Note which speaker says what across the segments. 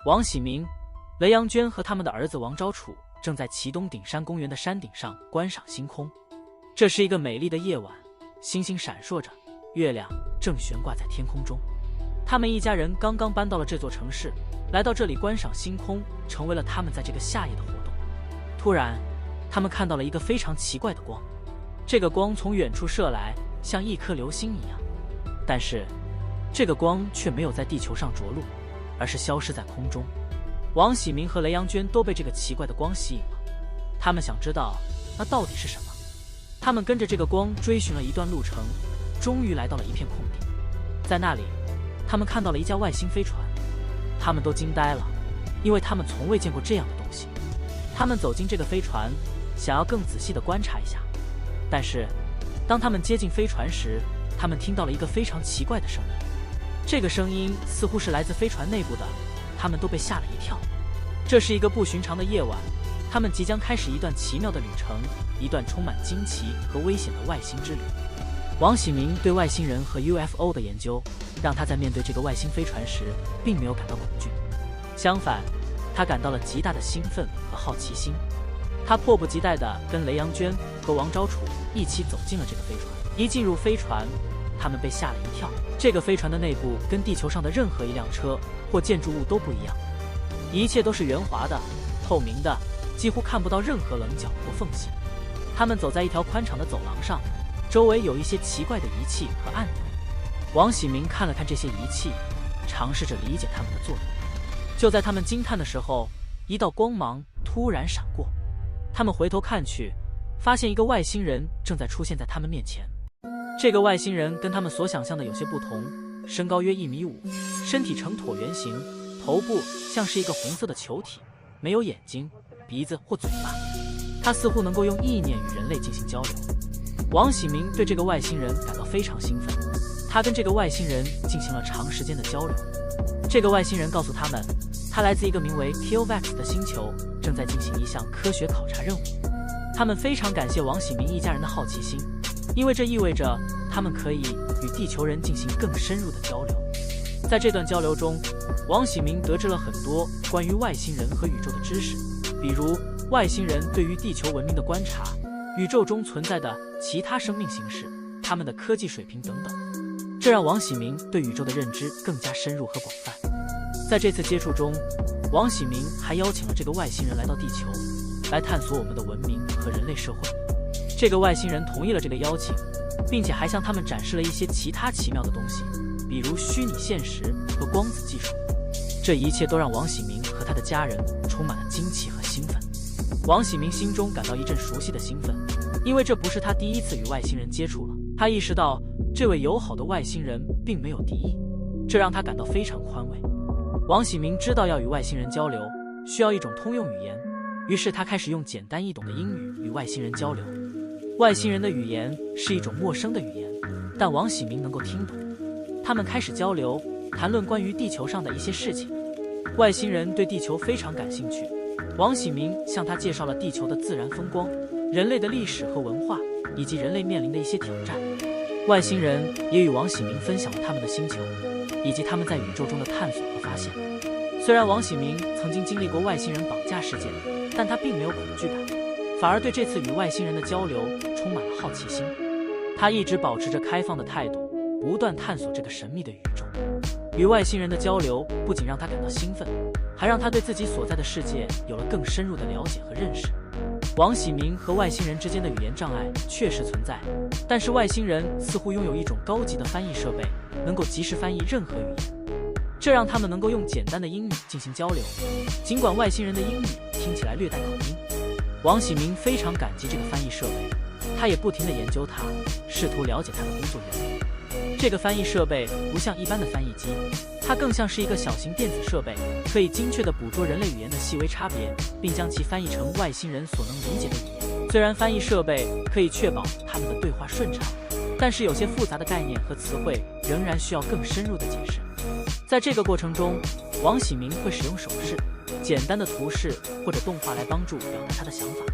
Speaker 1: 王喜明、雷阳娟和他们的儿子王昭楚正在祁东顶山公园的山顶上观赏星空。这是一个美丽的夜晚，星星闪烁着，月亮正悬挂在天空中。他们一家人刚刚搬到了这座城市，来到这里观赏星空，成为了他们在这个夏夜的活动。突然，他们看到了一个非常奇怪的光，这个光从远处射来，像一颗流星一样，但是这个光却没有在地球上着陆，而是消失在空中。王喜明和雷阳娟都被这个奇怪的光吸引了，他们想知道那到底是什么。他们跟着这个光追寻了一段路程，终于来到了一片空地。在那里，他们看到了一架外星飞船，他们都惊呆了，因为他们从未见过这样的东西。他们走进这个飞船，想要更仔细地观察一下，但是当他们接近飞船时，他们听到了一个非常奇怪的声音。这个声音似乎是来自飞船内部的，他们都被吓了一跳。这是一个不寻常的夜晚，他们即将开始一段奇妙的旅程，一段充满惊奇和危险的外星之旅。王喜明对外星人和 UFO 的研究，让他在面对这个外星飞船时，并没有感到恐惧，相反，他感到了极大的兴奋和好奇心。他迫不及待地跟雷阳娟和王昭楚一起走进了这个飞船。一进入飞船，他们被吓了一跳。这个飞船的内部跟地球上的任何一辆车或建筑物都不一样，一切都是圆滑的、透明的，几乎看不到任何棱角或缝隙。他们走在一条宽敞的走廊上，周围有一些奇怪的仪器和按钮。王喜明看了看这些仪器，尝试着理解它们的作用。就在他们惊叹的时候，一道光芒突然闪过，他们回头看去，发现一个外星人正在出现在他们面前。这个外星人跟他们所想象的有些不同，身高约1.5米，身体呈椭圆形，头部像是一个红色的球体，没有眼睛、鼻子或嘴巴。他似乎能够用意念与人类进行交流。王喜明对这个外星人感到非常兴奋，他跟这个外星人进行了长时间的交流。这个外星人告诉他们，他来自一个名为 Killvax 的星球，正在进行一项科学考察任务。他们非常感谢王喜明一家人的好奇心，因为这意味着他们可以与地球人进行更深入的交流。在这段交流中，王喜明得知了很多关于外星人和宇宙的知识，比如外星人对于地球文明的观察，宇宙中存在的其他生命形式，他们的科技水平等等。这让王喜明对宇宙的认知更加深入和广泛。在这次接触中，王喜明还邀请了这个外星人来到地球，来探索我们的文明和人类社会。这个外星人同意了这个邀请，并且还向他们展示了一些其他奇妙的东西，比如虚拟现实和光子技术。这一切都让王喜明和他的家人充满了惊奇和兴奋。王喜明心中感到一阵熟悉的兴奋，因为这不是他第一次与外星人接触了。他意识到这位友好的外星人并没有敌意，这让他感到非常宽慰。王喜明知道要与外星人交流，需要一种通用语言，于是他开始用简单易懂的英语与外星人交流。外星人的语言是一种陌生的语言，但王喜明能够听懂。他们开始交流，谈论关于地球上的一些事情。外星人对地球非常感兴趣，王喜明向他介绍了地球的自然风光、人类的历史和文化，以及人类面临的一些挑战。外星人也与王喜明分享了他们的星球，以及他们在宇宙中的探索和发现。虽然王喜明曾经经历过外星人绑架事件，但他并没有恐惧感，反而对这次与外星人的交流充满了好奇心。他一直保持着开放的态度，不断探索这个神秘的宇宙。与外星人的交流不仅让他感到兴奋，还让他对自己所在的世界有了更深入的了解和认识。王喜明和外星人之间的语言障碍确实存在，但是外星人似乎拥有一种高级的翻译设备，能够及时翻译任何语言，这让他们能够用简单的英语进行交流。尽管外星人的英语听起来略带口音，王喜明非常感激这个翻译设备，他也不停地研究它，试图了解它的工作原理。这个翻译设备不像一般的翻译机，它更像是一个小型电子设备，可以精确地捕捉人类语言的细微差别，并将其翻译成外星人所能理解的语言。虽然翻译设备可以确保他们的对话顺畅，但是有些复杂的概念和词汇仍然需要更深入的解释。在这个过程中，王喜明会使用手势、简单的图示或者动画来帮助表达他的想法。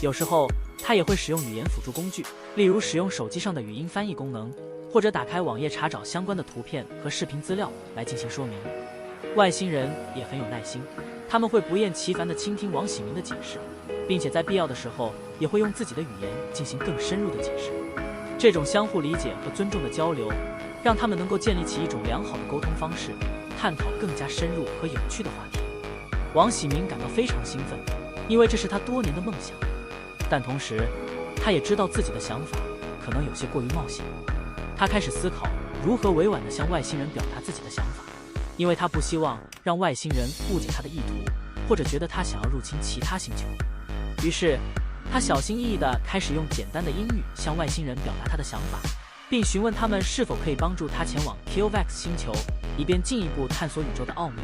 Speaker 1: 有时候他也会使用语言辅助工具，例如使用手机上的语音翻译功能，或者打开网页查找相关的图片和视频资料来进行说明。外星人也很有耐心，他们会不厌其烦地倾听王喜明的解释，并且在必要的时候也会用自己的语言进行更深入的解释。这种相互理解和尊重的交流，让他们能够建立起一种良好的沟通方式，探讨更加深入和有趣的话题。王喜明感到非常兴奋，因为这是他多年的梦想，但同时他也知道自己的想法可能有些过于冒险。他开始思考如何委婉地向外星人表达自己的想法，因为他不希望让外星人误解他的意图，或者觉得他想要入侵其他星球。于是他小心翼翼地开始用简单的英语向外星人表达他的想法，并询问他们是否可以帮助他前往 Kiovax 星球，以便进一步探索宇宙的奥秘。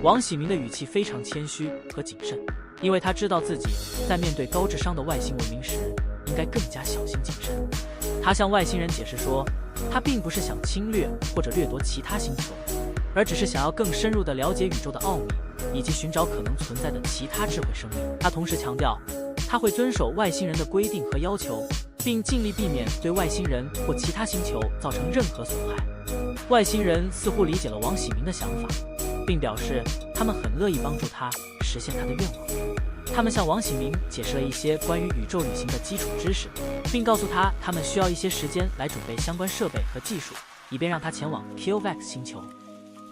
Speaker 1: 王喜明的语气非常谦虚和谨慎，因为他知道自己在面对高智商的外星文明时应该更加小心谨慎。他向外星人解释说，他并不是想侵略或者掠夺其他星球，而只是想要更深入地了解宇宙的奥秘，以及寻找可能存在的其他智慧生命。他同时强调，他会遵守外星人的规定和要求，并尽力避免对外星人或其他星球造成任何损害。外星人似乎理解了王喜明的想法，并表示他们很乐意帮助他实现他的愿望。他们向王喜明解释了一些关于宇宙旅行的基础知识，并告诉他们需要一些时间来准备相关设备和技术，以便让他前往 Kiovax 星球。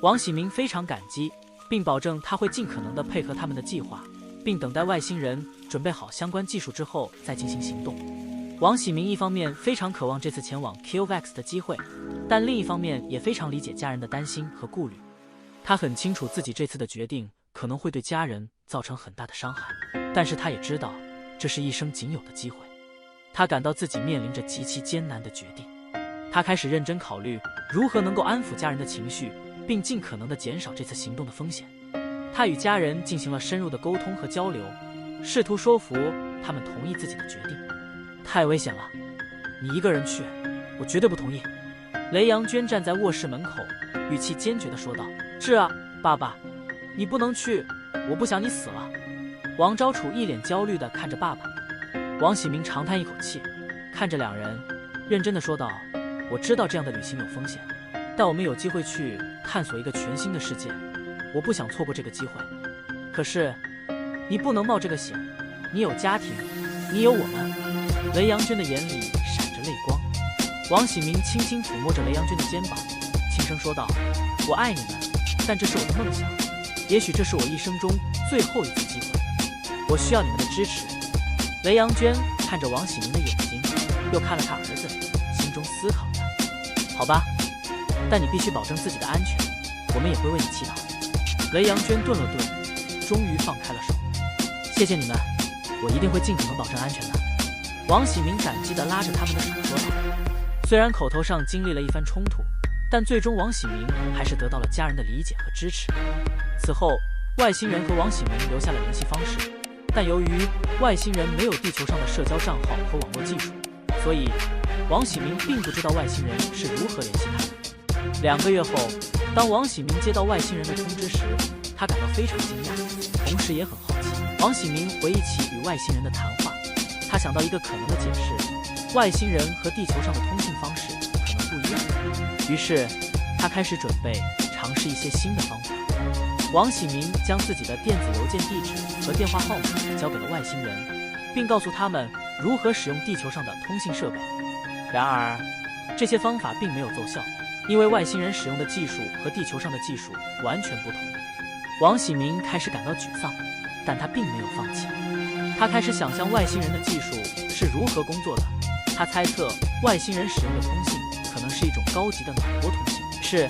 Speaker 1: 王喜明非常感激，并保证他会尽可能地配合他们的计划，并等待外星人准备好相关技术之后再进行行动。王喜明一方面非常渴望这次前往 Kiovax 的机会，但另一方面也非常理解家人的担心和顾虑。他很清楚自己这次的决定可能会对家人造成很大的伤害，但是他也知道这是一生仅有的机会。他感到自己面临着极其艰难的决定。他开始认真考虑如何能够安抚家人的情绪，并尽可能地减少这次行动的风险。他与家人进行了深入的沟通和交流，试图说服他们同意自己的决定。太危险了，你一个人去，我绝对不同意。雷阳娟站在卧室门口，语气坚决地说道：是啊，爸爸，你不能去，我不想你死了。王昭楚一脸焦虑地看着爸爸。王喜明长叹一口气，看着两人，认真地说道：我知道这样的旅行有风险，但我们有机会去探索一个全新的世界，我不想错过这个机会。可是你不能冒这个险，你有家庭，你有我们。雷阳娟的眼里闪着泪光。王喜明轻轻抚摸着雷阳娟的肩膀，轻声说道：我爱你们，但这是我的梦想，也许这是我一生中最后一次机会，我需要你们的支持。雷阳娟看着王喜明的眼睛，又看了看儿子，心中思考着：好吧，但你必须保证自己的安全，我们也会为你祈祷。雷阳娟顿了顿，终于放开了手。谢谢你们，我一定会尽可能保证安全的。王喜明感激地拉着他们的手说道。虽然口头上经历了一番冲突，但最终王喜明还是得到了家人的理解和支持。此后，外星人和王喜明留下了联系方式，但由于外星人没有地球上的社交账号和网络技术，所以王喜明并不知道外星人是如何联系他的。2个月后，当王喜明接到外星人的通知时，他感到非常惊讶，同时也很好奇。王喜明回忆起与外星人的谈话，他想到一个可能的解释：外星人和地球上的通信方式可能不一样。于是他开始准备尝试一些新的方法。王喜明将自己的电子邮件地址和电话号码交给了外星人，并告诉他们如何使用地球上的通信设备。然而这些方法并没有奏效，因为外星人使用的技术和地球上的技术完全不同。王喜明开始感到沮丧，但他并没有放弃。他开始想象外星人的技术是如何工作的。他猜测外星人使用的通信可能是一种高级的脑波通信。于是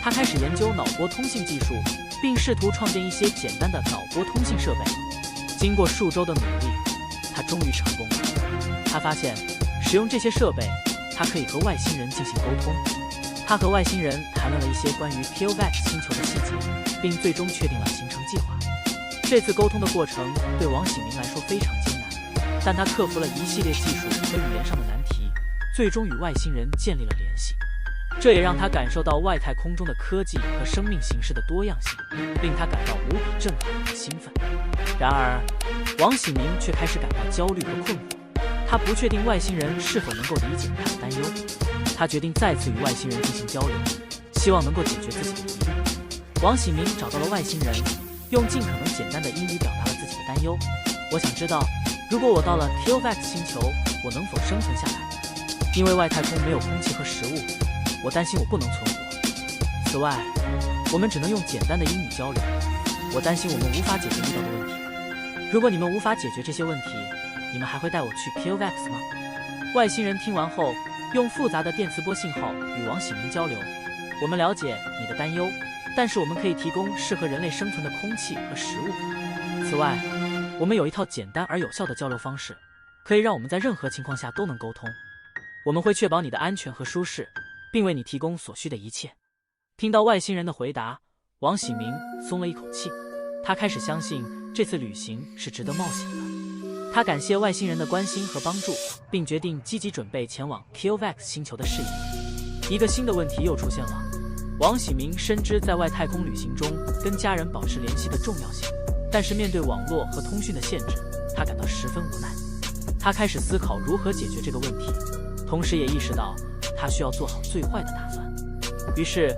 Speaker 1: 他开始研究脑波通信技术，并试图创建一些简单的脑波通信设备。经过数周的努力，他终于成功了。他发现使用这些设备，他可以和外星人进行沟通。他和外星人谈论了一些关于 Kiovax 星球的细节，并最终确定了行程计划。这次沟通的过程对王喜明来说非常艰难，但他克服了一系列技术和语言上的难题，最终与外星人建立了联系。这也让他感受到外太空中的科技和生命形式的多样性，令他感到无比震撼和兴奋。然而王喜明却开始感到焦虑和困惑，他不确定外星人是否能够理解他的担忧。他决定再次与外星人进行交流，希望能够解决自己的疑虑。王喜明找到了外星人，用尽可能简单的英语表达了自己的担忧。我想知道，如果我到了 Kilvax 星球，我能否生存下来？因为外太空没有空气和食物，我担心我不能存活。此外，我们只能用简单的英语交流，我担心我们无法解决遇到的问题。如果你们无法解决这些问题，你们还会带我去 Kilvax 吗？外星人听完后，用复杂的电磁波信号与王喜明交流。我们了解你的担忧，但是我们可以提供适合人类生存的空气和食物。此外，我们有一套简单而有效的交流方式，可以让我们在任何情况下都能沟通。我们会确保你的安全和舒适，并为你提供所需的一切。听到外星人的回答，王喜明松了一口气，他开始相信这次旅行是值得冒险的。他感谢外星人的关心和帮助，并决定积极准备前往 Kilvax 星球的事宜。一个新的问题又出现了。王喜明深知在外太空旅行中跟家人保持联系的重要性，但是面对网络和通讯的限制，他感到十分无奈。他开始思考如何解决这个问题，同时也意识到他需要做好最坏的打算。于是，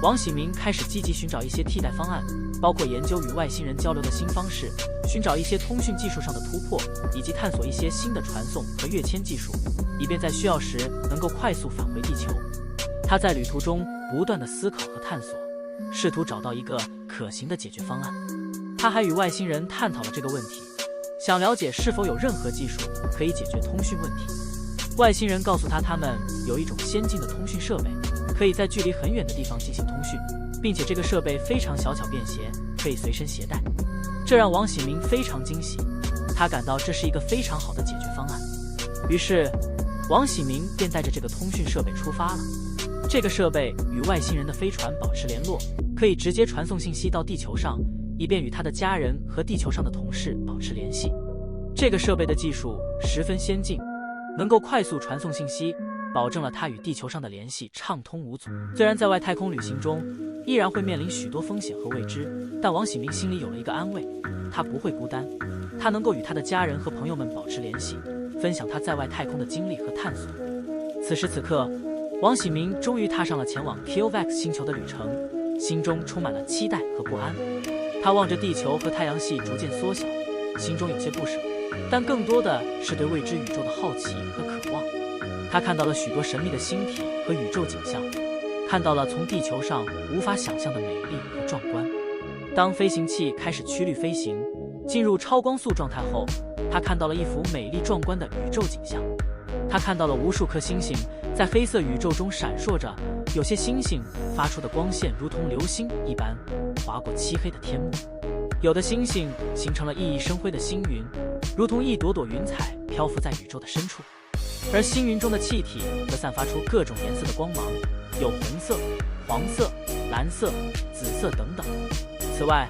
Speaker 1: 王喜明开始积极寻找一些替代方案，包括研究与外星人交流的新方式，寻找一些通讯技术上的突破，以及探索一些新的传送和跃迁技术，以便在需要时能够快速返回地球。他在旅途中不断地思考和探索，试图找到一个可行的解决方案。他还与外星人探讨了这个问题，想了解是否有任何技术可以解决通讯问题。外星人告诉他，他们有一种先进的通讯设备，可以在距离很远的地方进行通讯，并且这个设备非常小巧便携，可以随身携带。这让王喜明非常惊喜，他感到这是一个非常好的解决方案。于是，王喜明便带着这个通讯设备出发了。这个设备与外星人的飞船保持联络，可以直接传送信息到地球上，以便与他的家人和地球上的同事保持联系。这个设备的技术十分先进，能够快速传送信息，保证了他与地球上的联系畅通无阻。虽然在外太空旅行中依然会面临许多风险和未知，但王喜明心里有了一个安慰，他不会孤单，他能够与他的家人和朋友们保持联系，分享他在外太空的经历和探索。此时此刻，王喜明终于踏上了前往 Kilvax 星球的旅程，心中充满了期待和不安。他望着地球和太阳系逐渐缩小，心中有些不舍，但更多的是对未知宇宙的好奇和渴望。他看到了许多神秘的星体和宇宙景象，看到了从地球上无法想象的美丽和壮观。当飞行器开始曲率飞行，进入超光速状态后，他看到了一幅美丽壮观的宇宙景象。他看到了无数颗星星在黑色宇宙中闪烁着，有些星星发出的光线如同流星一般划过漆黑的天幕，有的星星形成了熠熠生辉的星云，如同一朵朵云彩漂浮在宇宙的深处。而星云中的气体则散发出各种颜色的光芒，有红色、黄色、蓝色、紫色等等。此外，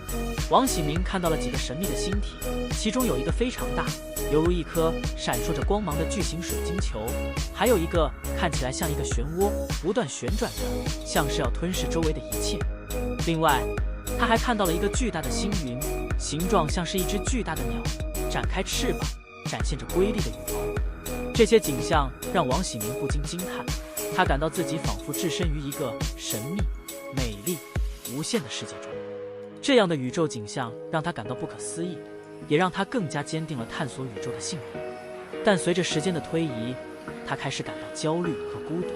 Speaker 1: 王喜明看到了几个神秘的星体，其中有一个非常大，犹如一颗闪烁着光芒的巨型水晶球，还有一个看起来像一个漩涡，不断旋转着，像是要吞噬周围的一切。另外，他还看到了一个巨大的星云，形状像是一只巨大的鸟，展开翅膀，展现着瑰丽的羽毛。这些景象让王喜明不禁惊叹，他感到自己仿佛置身于一个神秘、美丽、无限的世界中。这样的宇宙景象让他感到不可思议，也让他更加坚定了探索宇宙的信念。但随着时间的推移，他开始感到焦虑和孤独。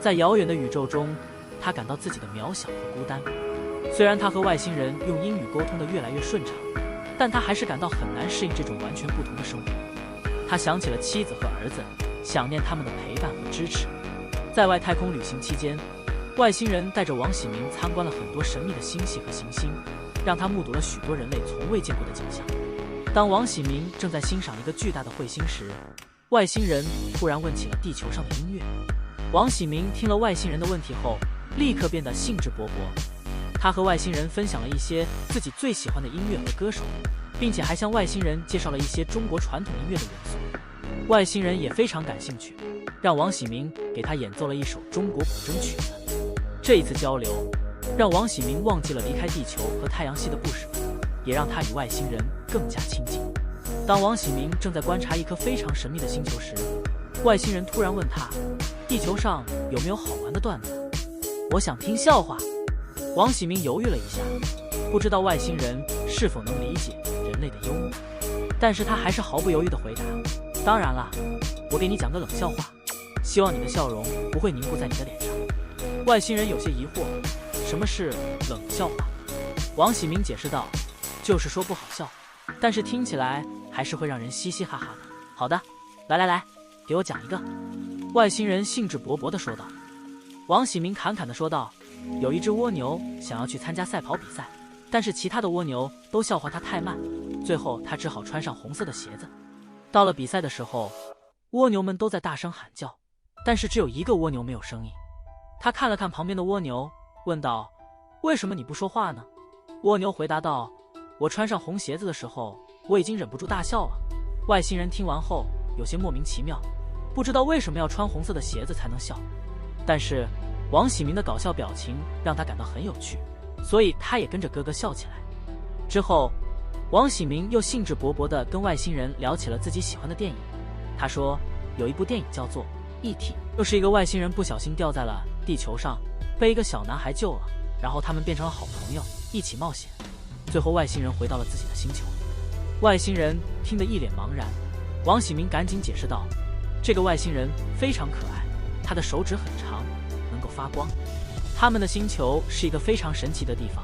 Speaker 1: 在遥远的宇宙中，他感到自己的渺小和孤单。虽然他和外星人用英语沟通得越来越顺畅，但他还是感到很难适应这种完全不同的生活。他想起了妻子和儿子，想念他们的陪伴和支持。在外太空旅行期间，外星人带着王喜明参观了很多神秘的星系和行星，让他目睹了许多人类从未见过的景象。当王喜明正在欣赏一个巨大的彗星时，外星人突然问起了地球上的音乐。王喜明听了外星人的问题后，立刻变得兴致勃勃。他和外星人分享了一些自己最喜欢的音乐和歌手，并且还向外星人介绍了一些中国传统音乐的元素。外星人也非常感兴趣，让王喜明给他演奏了一首中国古筝曲子。这一次交流让王喜明忘记了离开地球和太阳系的不舍，也让他与外星人更加亲近。当王喜明正在观察一颗非常神秘的星球时，外星人突然问他，地球上有没有好玩的段子？我想听笑话。王喜明犹豫了一下，不知道外星人是否能理解人类的幽默，但是他还是毫不犹豫地回答：“当然啦，我给你讲个冷笑话，希望你的笑容不会凝固在你的脸上。”外星人有些疑惑：“什么是冷笑话？”王喜明解释道：“就是说不好笑，但是听起来还是会让人嘻嘻哈哈的。”“好的，来，给我讲一个。”外星人兴致勃勃地说道。王喜明侃侃地说道：“有一只蜗牛想要去参加赛跑比赛，但是其他的蜗牛都笑话它太慢，最后它只好穿上红色的鞋子。到了比赛的时候，蜗牛们都在大声喊叫，但是只有一个蜗牛没有声音。他看了看旁边的蜗牛，问道：为什么你不说话呢？”蜗牛回答道：“我穿上红鞋子的时候，我已经忍不住大笑了。”外星人听完后有些莫名其妙，不知道为什么要穿红色的鞋子才能笑，但是王喜明的搞笑表情让他感到很有趣，所以他也跟着咯咯笑起来。之后王喜明又兴致勃勃地跟外星人聊起了自己喜欢的电影。他说有一部电影叫做《E.T.》，就是一个外星人不小心掉在了地球上，被一个小男孩救了，然后他们变成了好朋友，一起冒险，最后外星人回到了自己的星球。外星人听得一脸茫然，王喜明赶紧解释道：“这个外星人非常可爱，他的手指很长，能够发光。他们的星球是一个非常神奇的地方，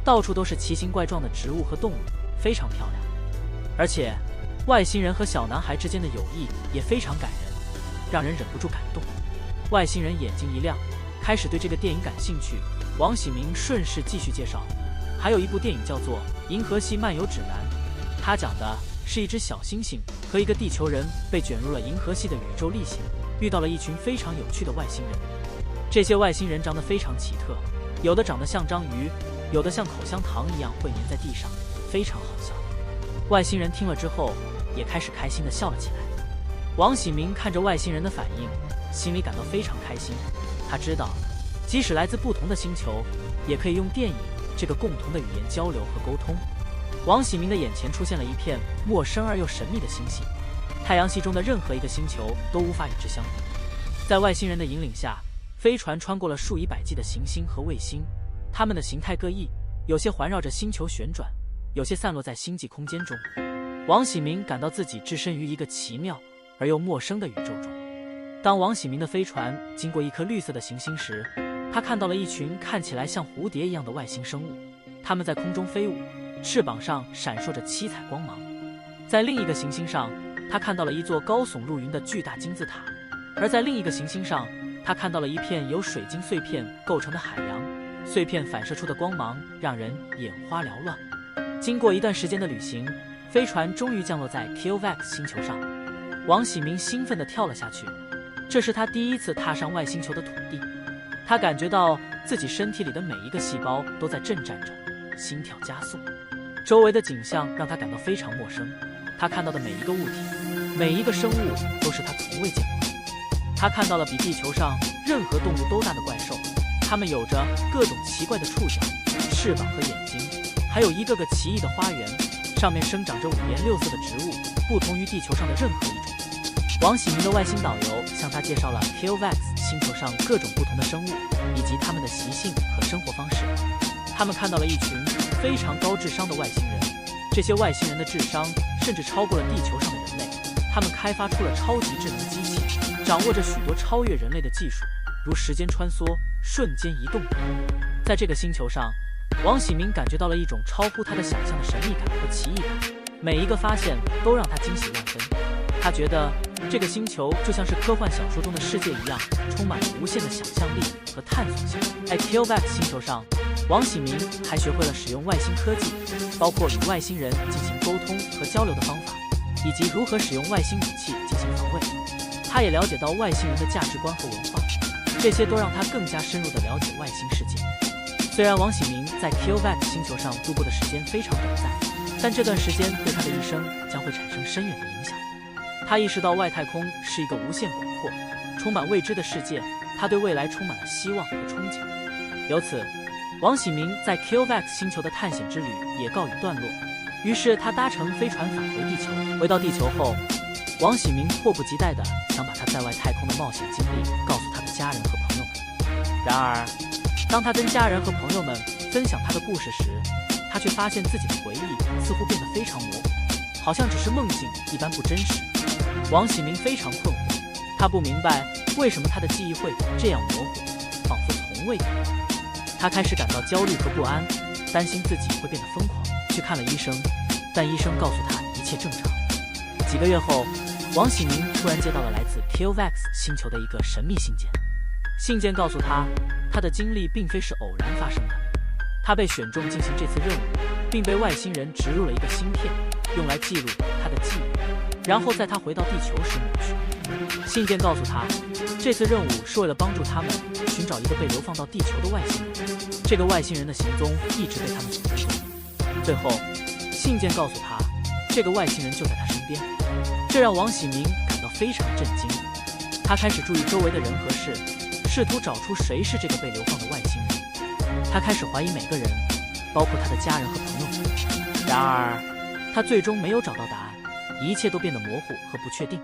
Speaker 1: 到处都是奇形怪状的植物和动物，非常漂亮。而且外星人和小男孩之间的友谊也非常感人，让人忍不住感动。”外星人眼睛一亮，开始对这个电影感兴趣。王喜明顺势继续介绍，还有一部电影叫做《银河系漫游指南》，它讲的是一只小猩猩和一个地球人被卷入了银河系的宇宙历险，遇到了一群非常有趣的外星人。这些外星人长得非常奇特，有的长得像章鱼，有的像口香糖一样会粘在地上，非常好笑。外星人听了之后也开始开心地笑了起来。王喜明看着外星人的反应，心里感到非常开心。他知道即使来自不同的星球，也可以用电影这个共同的语言交流和沟通。王喜明的眼前出现了一片陌生而又神秘的星系，太阳系中的任何一个星球都无法与之相比。在外星人的引领下，飞船穿过了数以百计的行星和卫星，它们的形态各异，有些环绕着星球旋转，有些散落在星际空间中。王喜明感到自己置身于一个奇妙而又陌生的宇宙中。当王喜明的飞船经过一颗绿色的行星时，他看到了一群看起来像蝴蝶一样的外星生物，它们在空中飞舞，翅膀上闪烁着七彩光芒。在另一个行星上，他看到了一座高耸入云的巨大金字塔，而在另一个行星上，他看到了一片由水晶碎片构成的海洋，碎片反射出的光芒让人眼花缭乱。经过一段时间的旅行，飞船终于降落在 Kiovax 星球上。王喜明兴奋地跳了下去，这是他第一次踏上外星球的土地。他感觉到自己身体里的每一个细胞都在震颤着，心跳加速。周围的景象让他感到非常陌生，他看到的每一个物体，每一个生物都是他从未见过的。他看到了比地球上任何动物都大的怪兽，它们有着各种奇怪的触角、翅膀和眼睛，还有一个个奇异的花园，上面生长着五颜六色的植物，不同于地球上的任何一种。王喜明的外星导游向他介绍了 Kiovax 星球上各种不同的生物，以及它们的习性和生活方式。他们看到了一群非常高智商的外星人，这些外星人的智商甚至超过了地球上的人类。他们开发出了超级智能机器，掌握着许多超越人类的技术，如时间穿梭、瞬间移动等。在这个星球上，王喜明感觉到了一种超乎他的想象的神秘感和奇异感，每一个发现都让他惊喜万分。他觉得这个星球就像是科幻小说中的世界一样，充满了无限的想象力和探索性。在 Kiovax 星球上，王喜明还学会了使用外星科技，包括与外星人进行沟通和交流的方法，以及如何使用外星武器进行防卫。他也了解到外星人的价值观和文化，这些都让他更加深入地了解外星世界。虽然王喜明在 Kiovax 星球上度过的时间非常短暂，但这段时间对他的一生将会产生深远的影响。他意识到外太空是一个无限广阔、充满未知的世界，他对未来充满了希望和憧憬。由此，王喜明在 Kiovax 星球的探险之旅也告一段落。于是他搭乘飞船返回地球。回到地球后，王喜明迫不及待地想把他在外太空的冒险经历告诉他的家人和朋友们。然而，当他跟家人和朋友们分享他的故事时，他却发现自己的回忆似乎变得非常模糊，好像只是梦境一般不真实。王喜明非常困惑，他不明白为什么他的记忆会这样模糊，仿佛从未有过。他开始感到焦虑和不安，担心自己会变得疯狂，去看了医生，但医生告诉他一切正常。几个月后，王喜明突然接到了来自 Killvax 星球的一个神秘信件。信件告诉他，他的经历并非是偶然发生的，他被选中进行这次任务，并被外星人植入了一个芯片，用来记录他的记忆，然后在他回到地球时抹去。信件告诉他，这次任务是为了帮助他们寻找一个被流放到地球的外星人，这个外星人的行踪一直被他们锁定。最后，信件告诉他，这个外星人就在他身边，这让王喜明感到非常震惊。他开始注意周围的人和事，试图找出谁是这个被流放的外星人。他开始怀疑每个人，包括他的家人和朋友们。然而，他最终没有找到答案，一切都变得模糊和不确定。